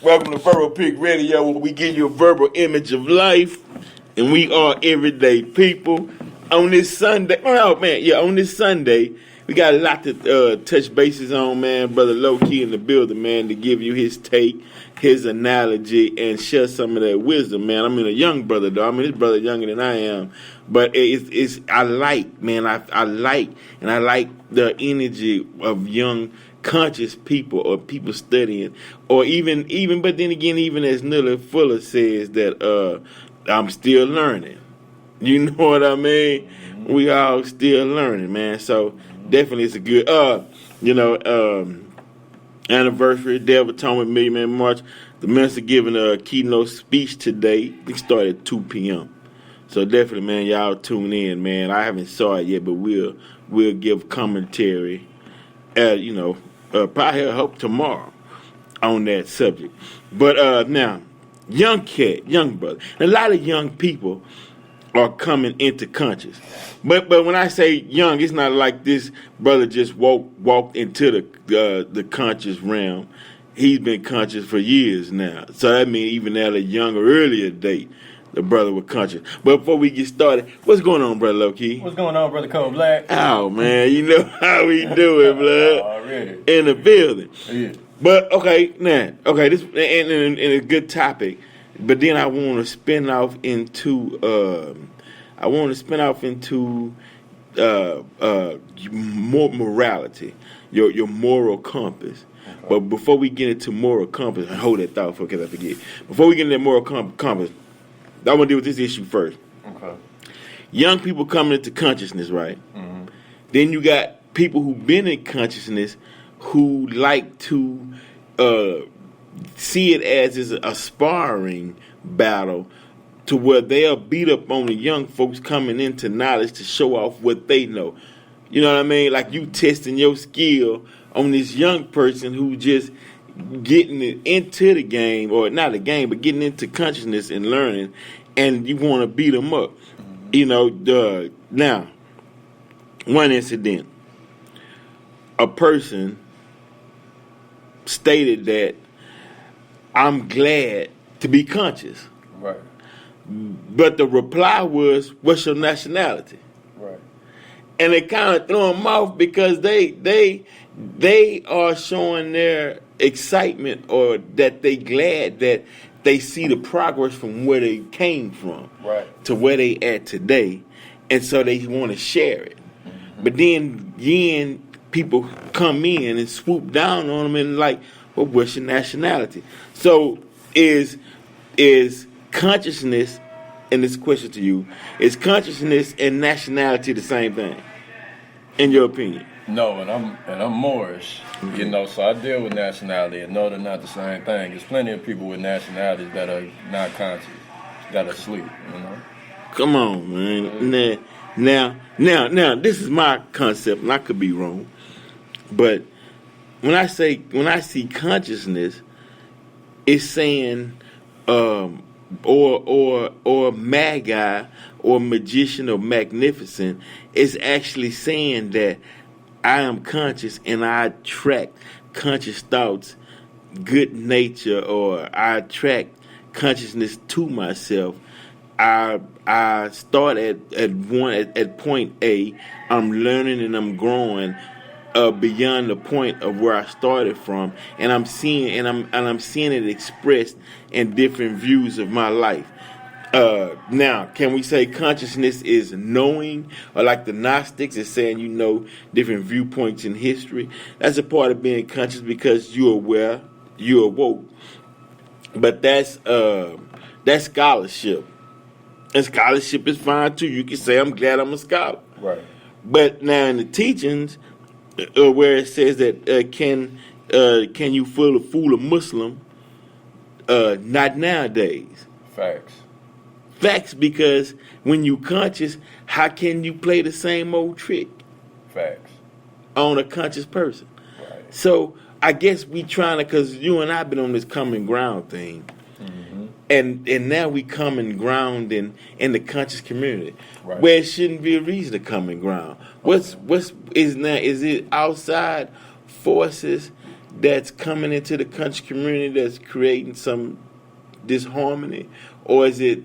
Welcome to Verbal Pick Radio, where we give you a verbal image of life, and we are everyday people. On this Sunday, on this Sunday, we got a lot to touch bases on, man. Brother Low Key in the building, man, to give you his take, his analogy, and share some of that wisdom, man. I mean, a young brother, though. I mean, this brother younger than I am, but I like the energy of young, conscious people or people studying, or even, but then again, even as Nilla Fuller says that I'm still learning. You know what I mean? Mm-hmm. We all still learning, man. So definitely it's a good, anniversary, Day of Atonement, Million Man March. The minister giving a keynote speech today. It started at 2 p.m. So definitely, man, y'all tune in, man. I haven't saw it yet, but we'll give commentary, probably hope tomorrow on that subject. But now, young brother, a lot of young people are coming into conscious. But when I say young, it's not like this brother just walked into the conscious realm. He's been conscious for years now. So that means even at a younger, earlier date, the brother was conscious. But before we get started, what's going on, Brother Low-Key? What's going on, Brother Cole Black? Oh, man, you know how we do it, blood. Already. In the building. Yeah. This and a good topic. But then I want to spin off into more morality, your moral compass. Okay. But before we get into moral compass, hold that thought because I forget. Before we get into that moral compass, I want to deal with this issue first. Okay. Young people coming into consciousness, right? Mm-hmm. Then you got people who've been in consciousness who like to see it as a sparring battle to where they'll beat up on the young folks coming into knowledge to show off what they know. You know what I mean? Like you testing your skill on this young person who just getting into the game, or not the game, but getting into consciousness and learning, and you want to beat them up. Mm-hmm. Now, one incident, a person stated that I'm glad to be conscious. Right. But the reply was, what's your nationality? Right. And it kind of threw them off because they are showing their excitement, or that they glad that they see the progress from where they came from, right, to where they at today, and so they want to share it. Mm-hmm. But then people come in and swoop down on them and like, well, what's your nationality? So is consciousness, and this question to you, is consciousness and nationality the same thing, in your opinion? No, and I'm Moorish, mm-hmm. So I deal with nationality, and no, they're not the same thing. There's plenty of people with nationalities that are not conscious, that are asleep, Come on, man. Now, this is my concept, and I could be wrong, but when I see consciousness, it's saying, or magi, or magician, or magnificent, is actually saying that I am conscious and I attract conscious thoughts, good nature, or I attract consciousness to myself. I start at point A. I'm learning and I'm growing beyond the point of where I started from, and I'm seeing it expressed in different views of my life. Now, can we say consciousness is knowing, or like the Gnostics is saying, different viewpoints in history? That's a part of being conscious because you're aware, you're awoke. But that's scholarship. And scholarship is fine too. You can say, I'm glad I'm a scholar. Right. But now in the teachings, where it says that can you fool a Muslim? Not nowadays. Facts, because when you conscious, how can you play the same old trick? Facts. On a conscious person. Right. So I guess we trying to, because you and I been on this common ground thing, mm-hmm. and now we common ground in the conscious community, right, where it shouldn't be a reason to common ground. Is it outside forces that's coming into the country community that's creating some disharmony, or is it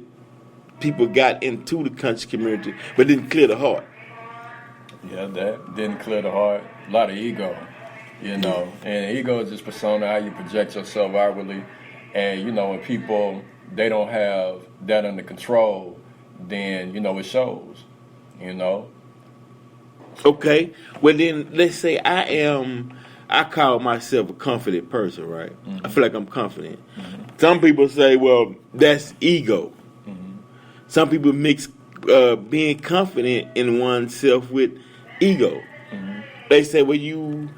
people got into the country community but didn't clear the heart? Yeah, that didn't clear the heart. A lot of ego, and ego is just persona, how you project yourself outwardly. And, when people, they don't have that under control, then, it shows, Okay, well then let's say I call myself a confident person, right? I feel like I'm confident. Some people say, well, that's ego. Some people mix being confident in oneself with ego. They say, well, you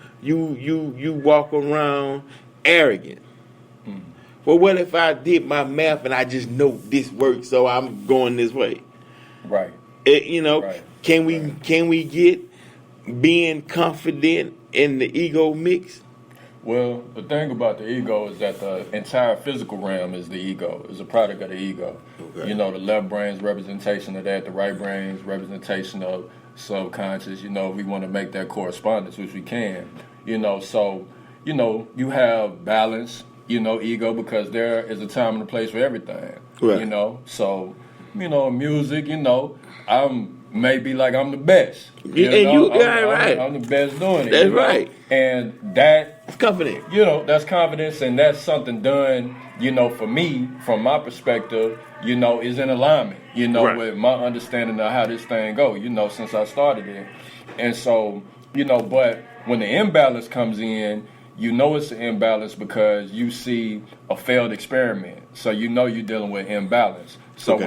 walk around arrogant. Well, what if I did my math and I just know this works, so I'm going this way? Right. Right. Can we get being confident in the ego mix? Well, the thing about the ego is that the entire physical realm is the ego, is a product of the ego. Okay. The left brain's representation of that, the right brain's representation of subconscious. We want to make that correspondence, which we can. So, you have balance, ego, because there is a time and a place for everything. Right. So, music, I'm maybe like I'm the best. I'm the best doing it. That's right. And that's confidence. That's confidence, and that's something done, for me, from my perspective, is in alignment, right, with my understanding of how this thing go, since I started it. And so, but when the imbalance comes in, it's an imbalance because you see a failed experiment. So you're dealing with imbalance. So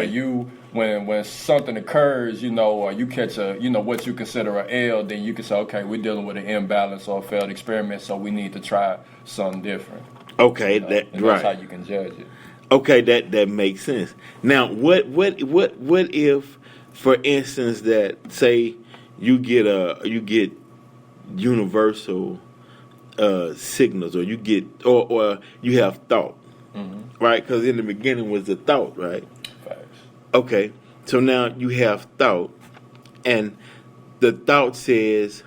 when something occurs, or you catch a, what you consider an L, then you can say, okay, we're dealing with an imbalance or a failed experiment, so we need to try something different. Okay, that's right. That's how you can judge it. Okay, that makes sense. Now, what if, for instance, that say you get universal signals, or you get or you have thought, right? Because in the beginning was the thought, right? Facts. Okay, so now you have thought, and the thought says,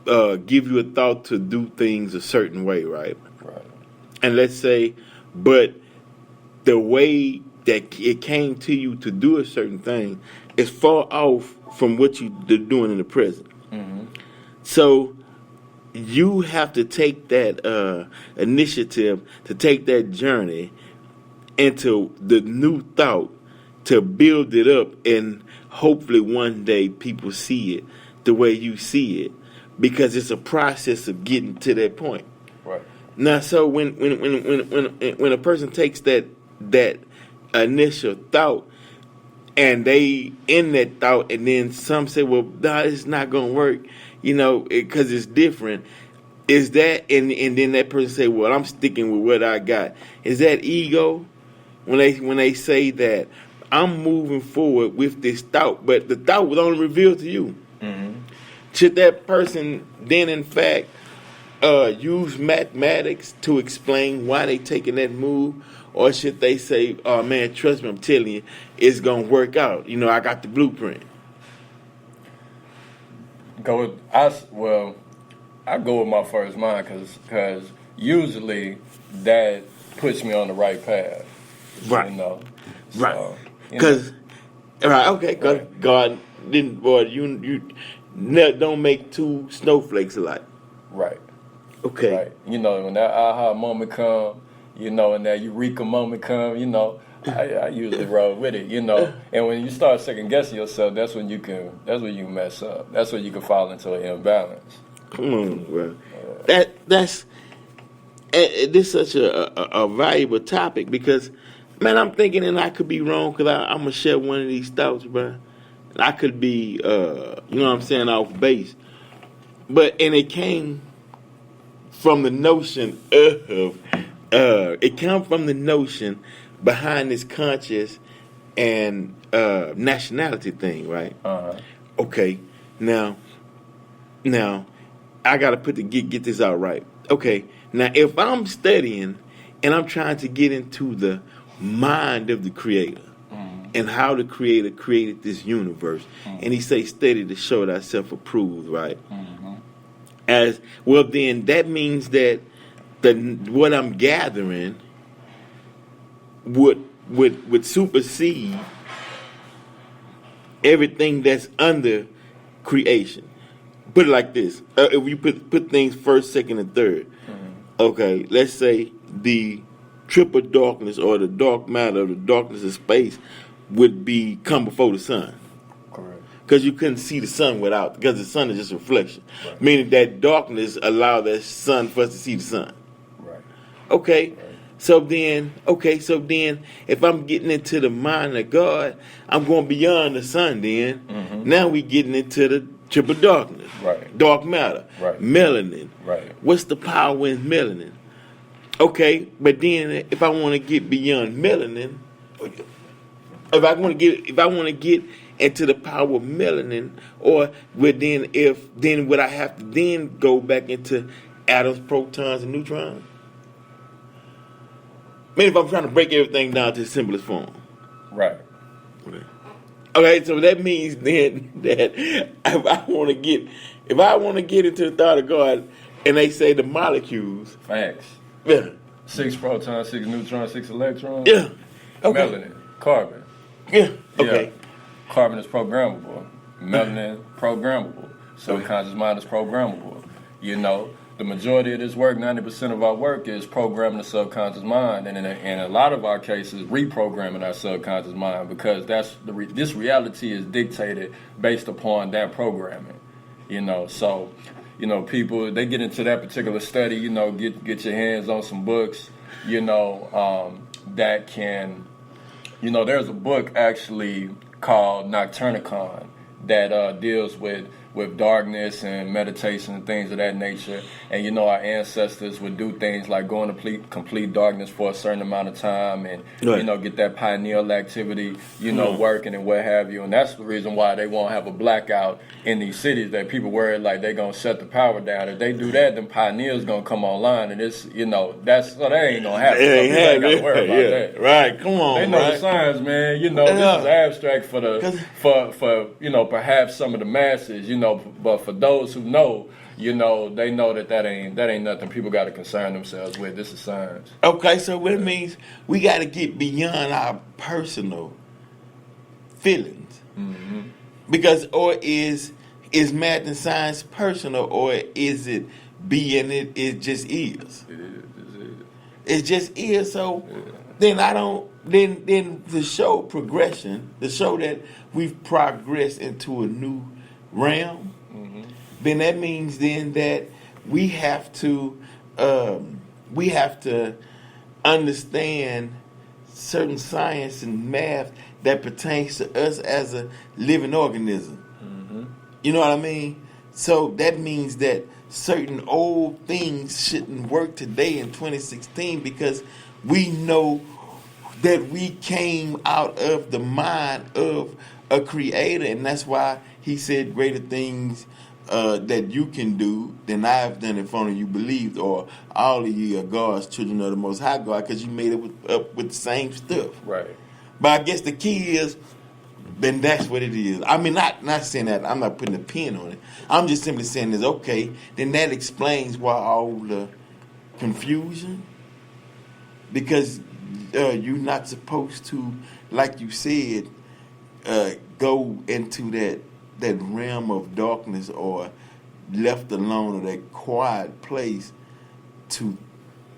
give you a thought to do things a certain way, right? Right. And let's say, but the way that it came to you to do a certain thing is far off from what you're doing in the present. So you have to take that initiative, to take that journey into the new thought, to build it up, and hopefully one day people see it the way you see it, because it's a process of getting to that point. Right. Now, so when a person takes that initial thought, and they in that thought, and then some say, well, nah, it's not gonna work, because it's different. Is that, and then that person say, well, I'm sticking with what I got. Is that ego? When they say that I'm moving forward with this thought, but the thought was only revealed to you. Should that person then, in fact, use mathematics to explain why they taking that move? Or should they say, oh, man, trust me, I'm telling you, it's going to work out. I got the blueprint. I go with my first mind because usually that puts me on the right path. Right. So, right. Because, right, okay, right. God didn't, boy, you don't make two snowflakes alike. Right. Okay. Right. When that aha moment come, and that eureka moment come, I usually roll with it, And when you start second guessing yourself, that's when you can mess up. That's when you can fall into an imbalance. Come on, bro. That's this such a valuable topic, because, man, I'm thinking, and I could be wrong, because I'm gonna share one of these thoughts, bro. I could be, off base, and it came from the notion of. It comes from the notion behind this conscious and nationality thing, right? Okay, now I gotta get this out right. Okay, now if I'm studying and I'm trying to get into the mind of the Creator and how the Creator created this universe, and he say, study to show thyself approved, right? As well, then that means that what I'm gathering would supersede everything that's under creation. Put it like this: if we put things first, second, and 3rd. Okay, let's say the triple darkness or the dark matter or the darkness of space would come before the sun. Correct. Because you couldn't see the sun because the sun is just a reflection. Right. Meaning that darkness allowed that sun for us to see the sun. Right. Okay. Right. So then, if I'm getting into the mind of God, I'm going beyond the sun then. Mm-hmm. Now we getting into the triple darkness. Right. Dark matter. Right. Melanin. Right. What's the power in melanin? Okay, but then if I want to get beyond melanin, if I want to get into the power of melanin, or would I have to then go back into atoms, protons, and neutrons? I mean, if I'm trying to break everything down to the simplest form. Right. Okay, so that means then that if I want to get into the thought of God, and they say the molecules. Facts. Yeah. 6 protons, 6 neutrons, 6 electrons. Yeah. Okay. Melanin, carbon. Yeah. Okay. Yeah. Carbon is programmable. Melanin, programmable. Subconscious mind is programmable. You know, the majority of this work, 90% of our work, is programming the subconscious mind, and in a lot of our cases, reprogramming our subconscious mind, because this reality is dictated based upon that programming. You know, so, you know, people, they get into that particular study, you know, get your hands on some books, you know, that can, you know, there's a book actually called Nocturnicon that deals with darkness and meditation and things of that nature. And, you know, our ancestors would do things like go into complete darkness for a certain amount of time and, right. you know, get that pineal activity, you know, working and what have you. And that's the reason why they won't have a blackout in these cities, that people worry like they're going to shut the power down. If they do that, then pineal's going to come online. And it's, you know, that ain't going to happen. It ain't ain't got to worry about that. Right, come on, they know right? the signs, man. You know, this is abstract for you know, perhaps some of the masses, you know, but for those who know, you know, they know that ain't nothing people got to concern themselves with. This is science. Okay, so what it means, we got to get beyond our personal feelings. Mm-hmm. Because, or is math and science personal, or is it being it just is? It is. It just is. So Yeah. then I don't. Then to show progression, to show that we've progressed into a new realm, then that means then that we have to understand certain science and math that pertains to us as a living organism. You know what I mean? So that means that certain old things shouldn't work today in 2016, because we know that we came out of the mind of a creator, and that's why he said greater things that you can do than I have done in front of you believed, or all of you are God's children of the Most High God, because you made it up with the same stuff. Right. But I guess the key is, then that's what it is. I mean, not saying that, I'm not putting a pin on it. I'm just simply saying this, okay, then that explains why all the confusion, because you're not supposed to, like you said, go into that realm of darkness, or left alone, or that quiet place to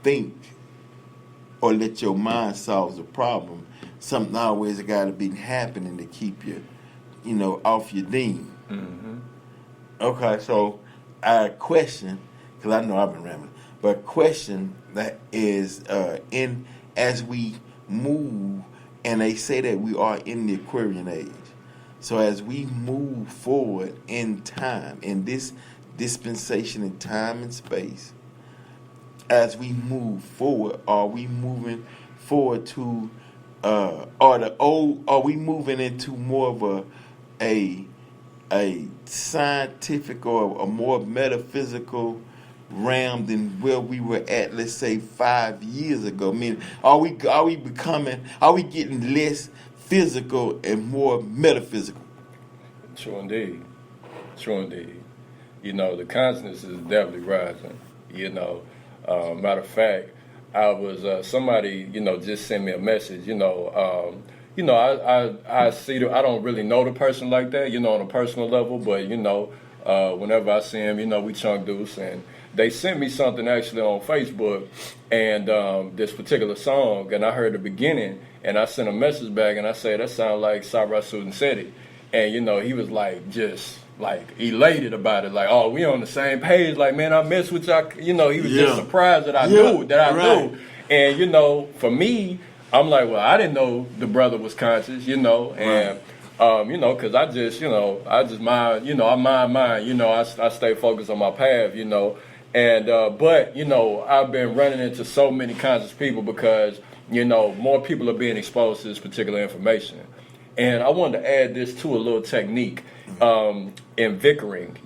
think or let your mind solve the problem. Something always got to be happening to keep you, you know, off your ding. Mm-hmm. Okay, so I question, because I know I've been rambling, but question that is as we move, and they say that we are in the Aquarian age. So as we move forward in time, in this dispensation in time and space, as we move forward, are we moving forward to, are we moving into more of a scientific or a more metaphysical realm than where we were at, let's say 5 years ago? I mean, are we getting less physical and more metaphysical? True indeed. the consciousness is definitely rising. Matter of fact, I was somebody just sent me a message. I see I don't really know the person like that, on a personal level, but whenever I see him, we chunk deuce, and they sent me something actually on Facebook, and this particular song, and I heard the beginning, and I sent a message back, and I said that sounds like Sabra Sudin Seti, and he was like just like elated about it, like, oh, we on the same page, like, man, I mess with y'all, he was just surprised that I knew, and for me, I'm like, well, I didn't know the brother was conscious, and because I just mind, I mind mine, I stay focused on my path, and but I've been running into so many conscious people because more people are being exposed to this particular information, and I wanted to add this to a little technique in vicariing,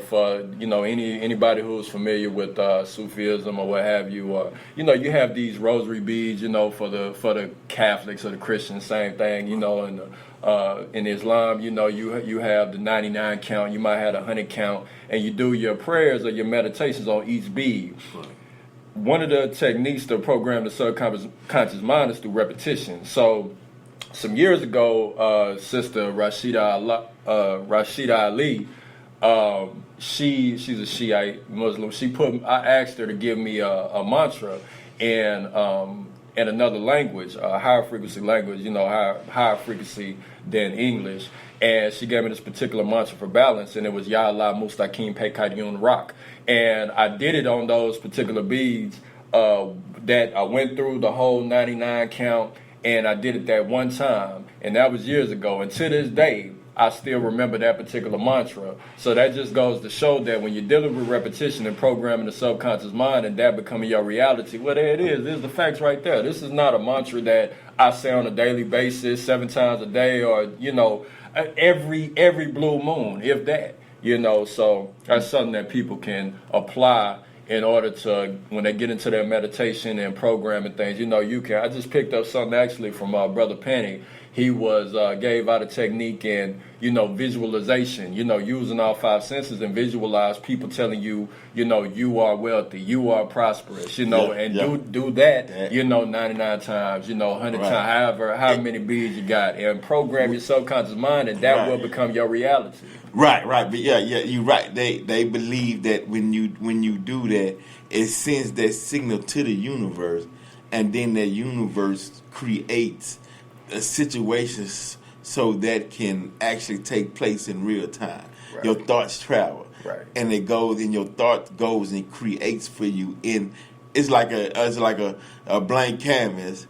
for anybody who's familiar with Sufism or what have you, or you have these rosary beads, for the Catholics or the Christians, same thing, and in Islam, you have the 99 count, you might have the 100 count, and you do your prayers or your meditations on each bead. One of the techniques to program the subconscious mind is through repetition. So some years ago, Sister Rashida Ali, she's a Shiite Muslim. I asked her to give me a mantra in another language, a higher frequency language, higher frequency than English. And she gave me this particular mantra for balance, and it was Ya Allah Mustaqim Pekadiyun Rock. And I did it on those particular beads that I went through the whole 99 count, and I did it that one time, and that was years ago. And to this day, I still remember that particular mantra. So that just goes to show that when you're dealing with repetition and programming the subconscious mind and that becoming your reality, well, there it is. There's the facts right there. This is not a mantra that I say on a daily basis, 7 times a day, or, every blue moon, if that, So that's something that people can apply in order to, when they get into their meditation and programming things, you can. I just picked up something actually from Brother Penny. He gave out a technique in, visualization, using all 5 senses and visualize people telling you, you are wealthy, you are prosperous, do that, 99 times, 100 times, however many beads you got, and program your subconscious mind, and that will become your reality. Right. But yeah, you're right. They believe that when you do that, it sends that signal to the universe, and then that universe creates situations so that can actually take place in real time. Right. Your thoughts travel, and it goes, and your thought goes and creates for you. It's like a blank canvas,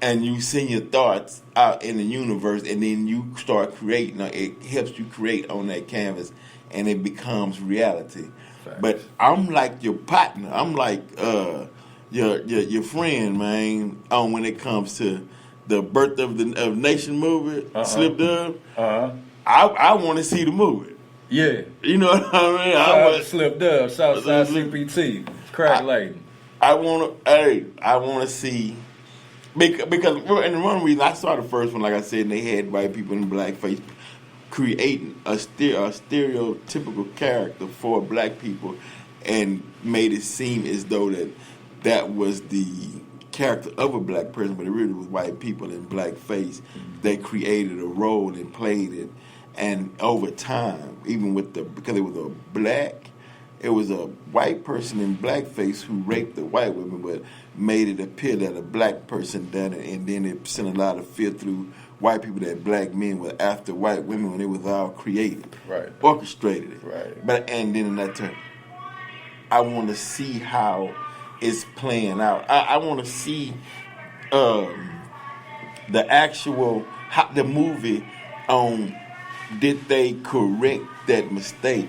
and you send your thoughts out in the universe, and then you start creating. It helps you create on that canvas, and it becomes reality. Right. But I'm like your partner. I'm like your friend, man. When it comes to the birth of Nation movement, Slip Dub. I want to see the movie. Yeah. You know what I mean? I want Slip Dub, Southside CPT, crack lady. I want to see, because and one reason I saw the first one, like I said, and they had white people in blackface creating a stereotypical character for black people, and made it seem as though that was the character of a black person, but it really was white people in blackface. They created a role and played it, and over time, even because it was a white person in blackface who raped the white women, but made it appear that a black person done it, and then it sent a lot of fear through white people that black men were after white women when it was all created, orchestrated it. Right. And then in that turn, I want to see how it's playing out. I want to see the movie on, did they correct that mistake,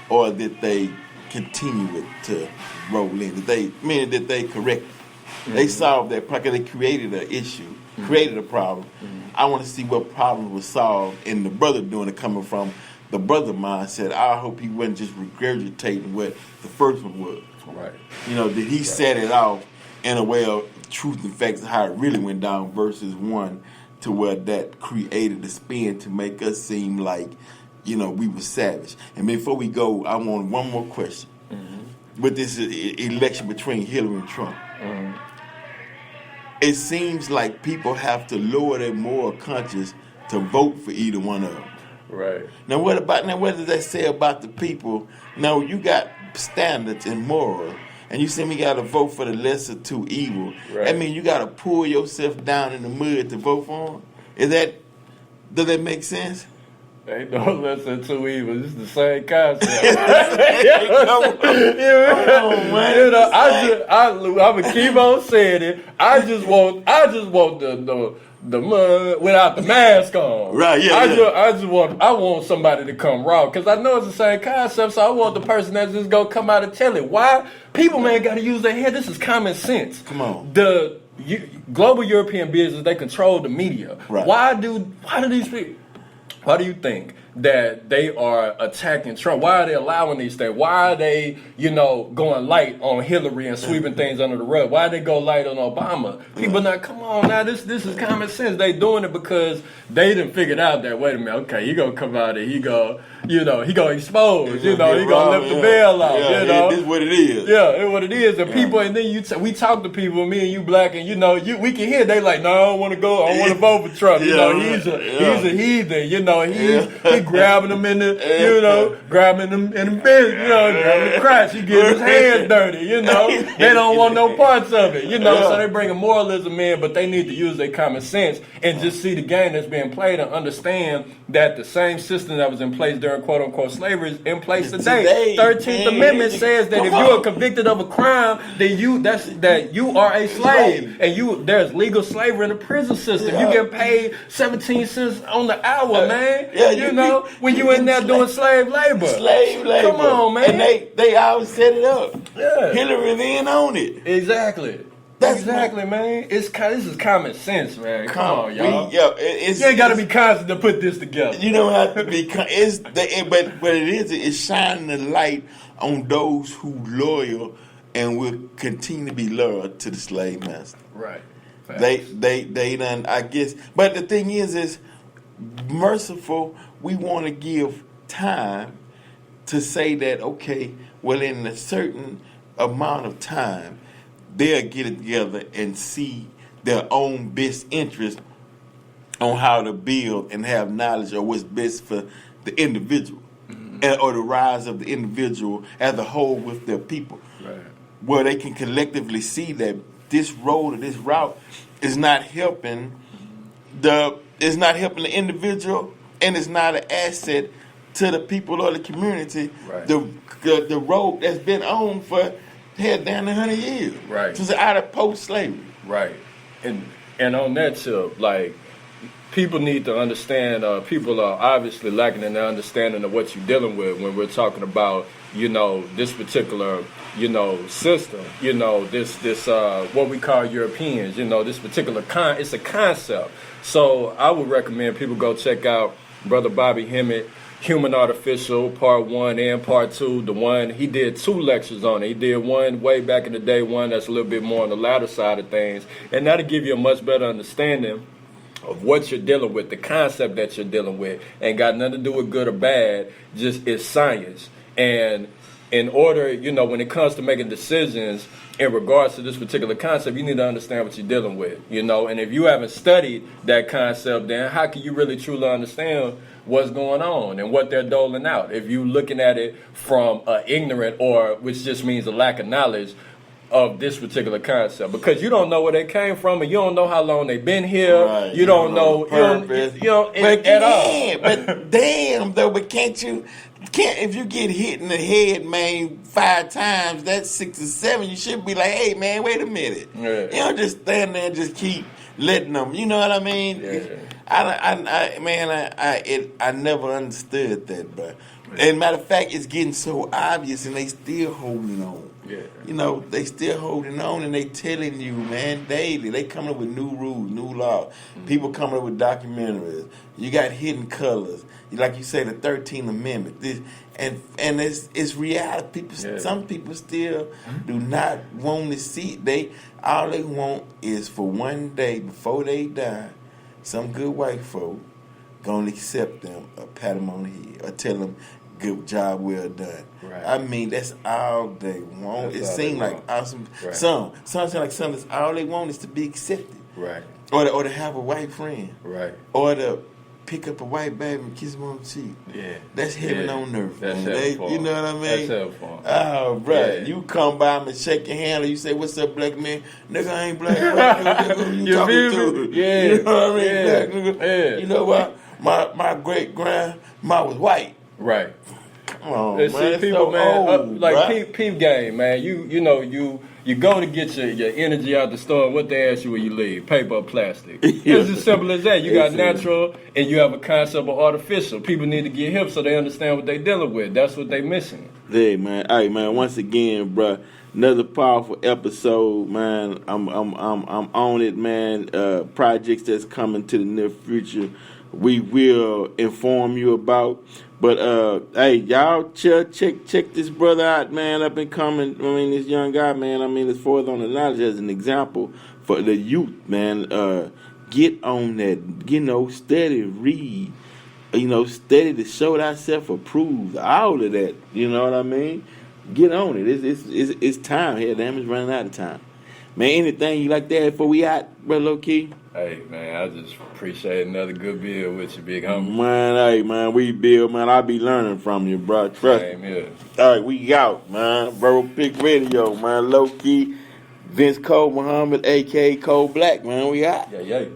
or did they continue it to roll in? Did they correct it? Mm-hmm. They solved that problem. They created an issue, created a problem. Mm-hmm. I want to see what problem was solved, and the brother doing it coming from the brother mindset. I hope he wasn't just regurgitating what the first one was. Right. Did he set it off in a way of truth and facts of how it really went down versus one to where that created a spin to make us seem like we were savage. And before we go, I want one more question. Mm-hmm. With this election between Hillary and Trump, it seems like people have to lower their moral conscience to vote for either one of them. Right. Now, what does that say about the people? Now, you got standards and morals, and you say we got to vote for the lesser two evil. Right. I mean, you got to pull yourself down in the mud to vote for them? Does that make sense? Ain't no lesser two evil. It's the same concept. I'm gonna keep on saying it. I just want the mud without the mask on. Right, yeah. I want somebody to come raw, because I know it's the same concept, so I want the person that's just gonna come out and tell it. Why? People, man, gotta use their head. This is common sense. Come on. Global European business, they control the media. Right. Why do these people, why do you think that they are attacking Trump? Why are they allowing these things? Why are they, going light on Hillary and sweeping things under the rug? Why they go light on Obama? People not, come on now, this is common sense. They doing it because they done figured out that, wait a minute, okay, he gonna come out and he gonna expose, he gonna lift the veil off, This is what it is. Yeah, it's what it is. And people, and then we talk to people, me and you black, and we can hear they like, no, I don't want to go, I don't want to vote for Trump. He's a heathen. He grabbing them in the, grabbing them in the bed, grabbing the crotch. He getting his hands dirty. They don't want no parts of it. So they bring a moralism in, but they need to use their common sense and just see the game that's being played and understand that the same system that was in place during quote unquote slavery is in place today. 13th Amendment says that if you are convicted of a crime, then you are a slave, and there's legal slavery in the prison system. You get paid 17 cents on the hour, man. When you in there doing slave labor. Come on, man. And they all set it up. Yeah. Hillary's in on it. Exactly. Man. This is common sense, man. Come on, y'all. You ain't got to be conscious to put this together. You don't have to be. But it's shining the light on those who loyal and will continue to be loyal to the slave master. Right. They done, I guess. But the thing is merciful. We want to give time to say that, okay, well, in a certain amount of time, they'll get it together and see their own best interest on how to build and have knowledge of what's best for the individual, or the rise of the individual as a whole with their people. Right. Where they can collectively see that this road or this route is not helping the individual, and it's not an asset to the people or the community. Right. The road that's been on for down 100 years. Right. Since out of post-slavery. Right. And on that tip, like, people need to understand, people are obviously lacking in their understanding of what you're dealing with when we're talking about, this particular, system, this what we call Europeans, this particular it's a concept. So I would recommend people go check out Brother Bobby Hemmett, Human Artificial, Part 1 and Part 2. The one, he did 2 lectures on it. He did one way back in the day, one that's a little bit more on the latter side of things. And that'll give you a much better understanding of what you're dealing with, the concept that you're dealing with. Ain't got nothing to do with good or bad, just it's science. And in order, when it comes to making decisions in regards to this particular concept, you need to understand what you're dealing with, and if you haven't studied that concept, then how can you really truly understand what's going on and what they're doling out if you're looking at it from ignorant, or which just means a lack of knowledge of this particular concept, because you don't know where they came from and you don't know how long they've been here. Right. You don't know at all. But damn though, but can't if you get hit in the head, man, 5 times, that's 6 or 7, you should be like, hey man, wait a minute. Yeah. You don't just stand there and just keep letting them. You know what I mean? Yeah. I never understood that, but as a matter of fact, it's getting so obvious and they still holding on. Yeah. They still holding on, and they telling you, man, daily. They coming up with new rules, new laws. People coming up with documentaries. You got hidden colors. Like you say, the 13th Amendment. And it's reality. Some people still do not want to see. All they want is for one day before they die, some good white folk gonna accept them or pat them on the head or tell them good job, well done. Right. I mean, that's all they want. It seems like awesome. Right. Some seem like some is all they want is to be accepted. Right. Or to have a white friend. Right. Or to pick up a white baby and kiss him on the cheek. Yeah. That's heaven on earth. That's man. You know what I mean? That's helpful. Oh, bro. Yeah. You come by me and shake your hand or you say, what's up, black man? Nigga, I ain't black. Nigga, you talking to? Yeah. You know what I mean? Yeah. Black nigga. Yeah. You know what? My great grandma was white. Right. Come on, Let's man. see people, so man. old, Like peep game, man. You go to get your energy out the store. What they ask you when you leave? Paper or plastic? It's as simple as that. You got natural and you have a concept of artificial. People need to get hip so they understand what they dealing with. That's what they missing. Hey man, once again, bro, another powerful episode, man. I'm on it, man. Projects that's coming to the near future, we will inform you about. But hey, y'all check this brother out, man. Up and coming. I mean, this young guy, man. I mean, as far as on the knowledge as an example for the youth, man. Get on that, study, read, study to show thyself approved. All of that, you know what I mean? Get on it. It's time here. Damn, it's running out of time. Man, anything you like that before we out, brother Low Key? Hey, man, I just appreciate another good build with you, big homie. Man, hey, man, we build, man. I'll be learning from you, bro. Trust Same me. here. All right, we out, man. Bro, Pick Radio, man. Low Key, Vince Cole Muhammad, a.k.a. Cole Black, man. We out. Yeah.